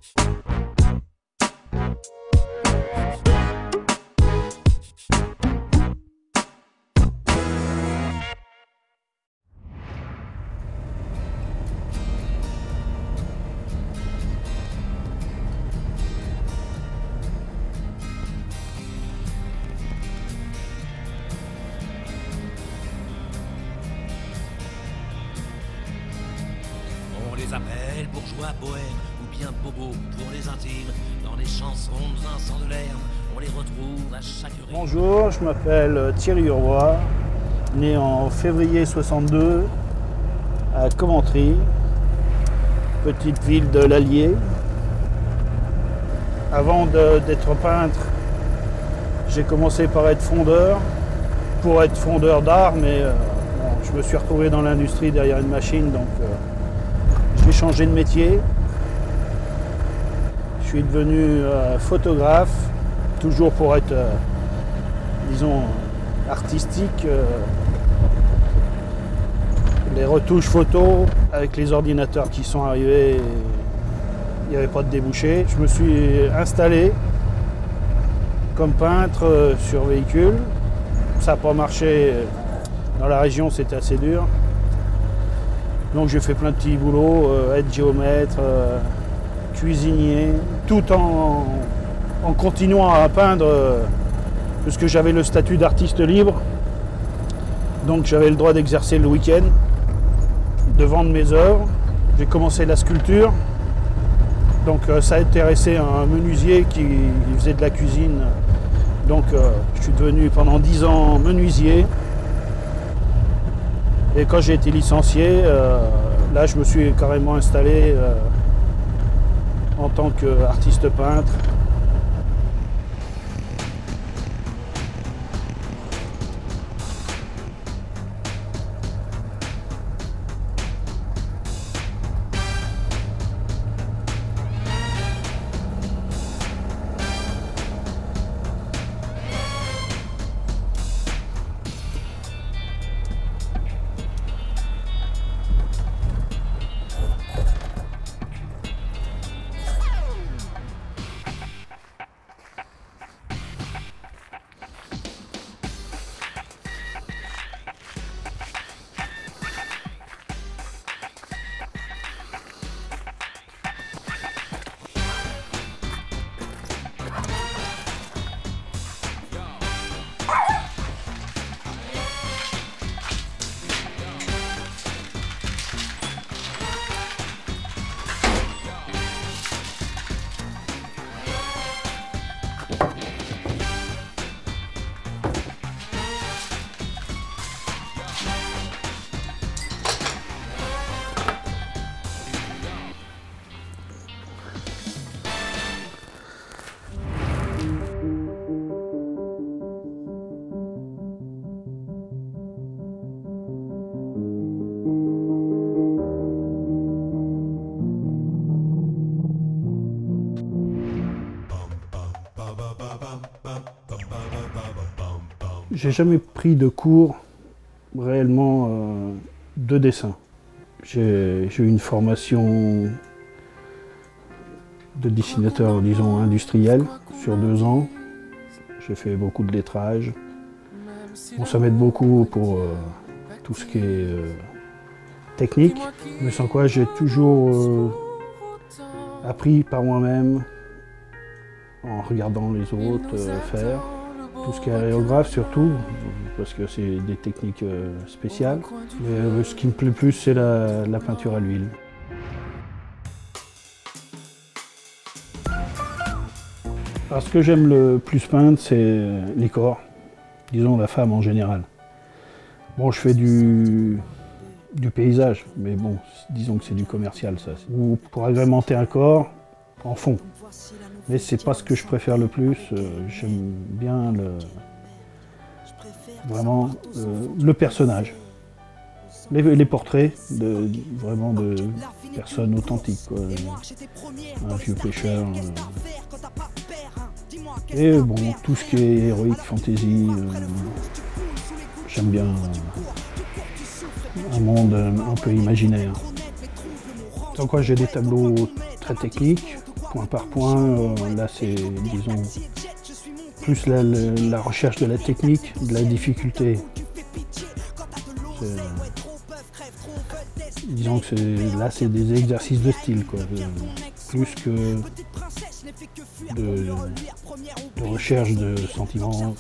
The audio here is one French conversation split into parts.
On les appelle bourgeois bohèmes ou bien bobos pour les intimes. Dans les chansons de Vincent Delerme, on les retrouve à chaque réunion. Bonjour, je m'appelle Thierry Urvois, né en février 62 à Commentry, petite ville de l'Allier. Avant d'être peintre, j'ai commencé par être fondeur, pour être fondeur d'art, mais bon, je me suis retrouvé dans l'industrie derrière une machine, donc j'ai changé de métier. Je suis devenu photographe, toujours pour être, disons, artistique. Les retouches photos, avec les ordinateurs qui sont arrivés, il n'y avait pas de débouché. Je me suis installé comme peintre sur véhicule. Ça n'a pas marché. Dans la région, c'était assez dur. Donc j'ai fait plein de petits boulots, être géomètre, cuisinier, tout en continuant à peindre, puisque j'avais le statut d'artiste libre. Donc j'avais le droit d'exercer le week-end, de vendre mes œuvres. J'ai commencé la sculpture. Donc ça a intéressé un menuisier qui faisait de la cuisine. Donc je suis devenu pendant 10 ans menuisier. Et quand j'ai été licencié, là je me suis carrément installé en tant qu'artiste peintre. J'ai jamais pris de cours réellement de dessin. J'ai eu une formation de dessinateur, disons, industriel sur 2 ans. J'ai fait beaucoup de lettrage. Bon, ça m'aide beaucoup pour tout ce qui est technique, mais sans quoi j'ai toujours appris par moi-même, en regardant les autres faire. Tout ce qui est aérographe surtout, parce que c'est des techniques spéciales. Mais ce qui me plaît le plus, c'est la peinture à l'huile. Alors, ce que j'aime le plus peindre, c'est les corps, disons la femme en général. Bon, je fais du paysage, mais bon, disons que c'est du commercial ça. Ou pour agrémenter un corps, en fond. Mais c'est pas ce que je préfère le plus. J'aime bien vraiment le personnage. Les portraits vraiment de personnes authentiques, quoi. Un vieux pêcheur. Et bon, tout ce qui est héroïque, fantasy, j'aime bien un monde un peu imaginaire. Sans quoi j'ai des tableaux très technique, point par point. Là c'est, disons, plus la recherche de la technique, de la difficulté. Disons que là c'est des exercices de style, quoi, plus que de recherche de sentiments.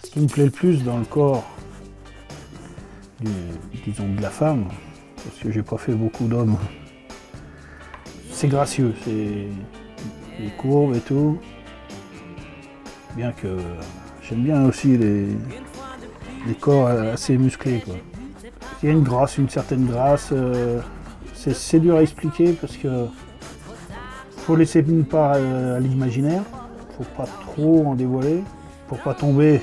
Ce qui me plaît le plus dans le corps, disons, de la femme, parce que j'ai pas fait beaucoup d'hommes, c'est gracieux, c'est les courbes et tout. Bien que j'aime bien aussi les corps assez musclés, quoi. Il y a une grâce, une certaine grâce. C'est dur à expliquer parce que faut laisser une part à l'imaginaire, faut pas trop en dévoiler, pour pas tomber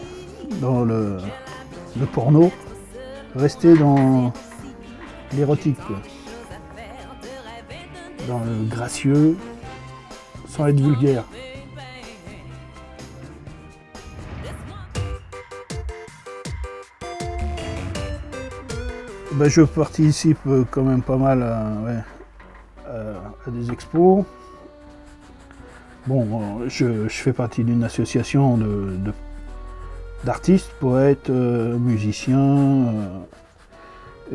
dans le porno, rester dans l'érotique, dans le gracieux, sans être vulgaire. Ben, je participe quand même pas mal à des expos. Bon, je fais partie d'une association d'artistes, poètes, musiciens,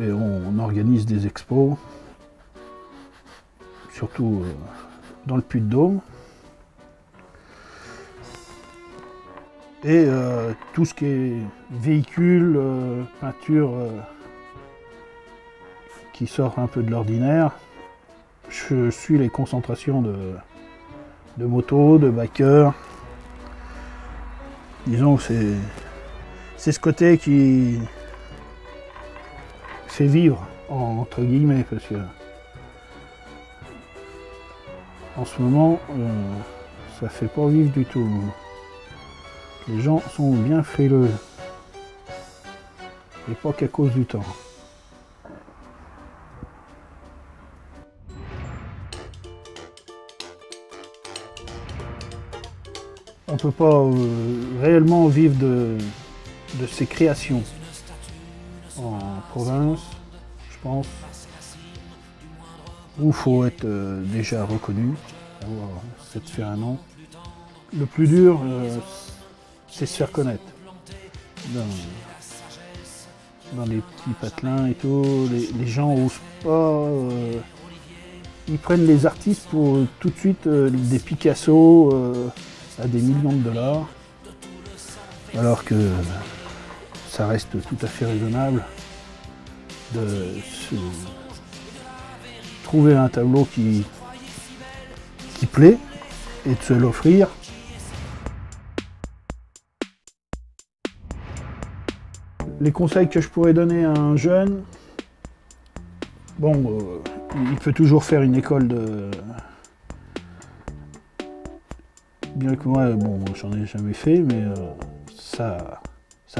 et on organise des expos, surtout dans le Puy-de-Dôme. Et tout ce qui est véhicule, peinture, qui sort un peu de l'ordinaire, je suis les concentrations de motos, de bikers. Disons que c'est ce côté qui fait vivre, entre guillemets, parce que en ce moment, ça fait pas vivre du tout. Les gens sont bien frileux, et pas qu'à cause du temps. On ne peut pas réellement vivre de ses créations en province, je pense, où il faut être déjà reconnu, avoir 7 fait un an. Le plus dur, c'est se faire connaître dans les petits patelins et tout. Les gens n'osent pas, ils prennent les artistes pour tout de suite des Picasso à des millions de dollars, alors que ça reste tout à fait raisonnable de trouver un tableau qui plaît et de se l'offrir. Les conseils que je pourrais donner à un jeune, bon, il peut toujours faire une école de... Bien que moi, bon, j'en ai jamais fait, mais ça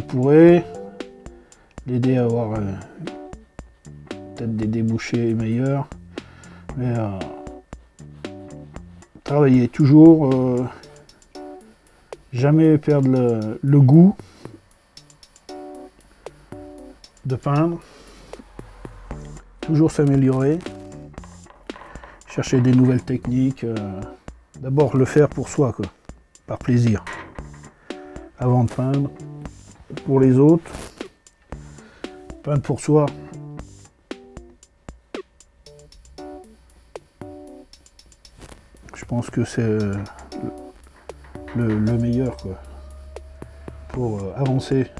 pourrait l'aider à avoir peut-être des débouchés meilleurs. Mais travailler toujours, jamais perdre le goût de peindre, toujours s'améliorer, chercher des nouvelles techniques. D'abord le faire pour soi, quoi, par plaisir, avant de peindre pour les autres. Peindre pour soi, je pense que c'est le meilleur, quoi, pour avancer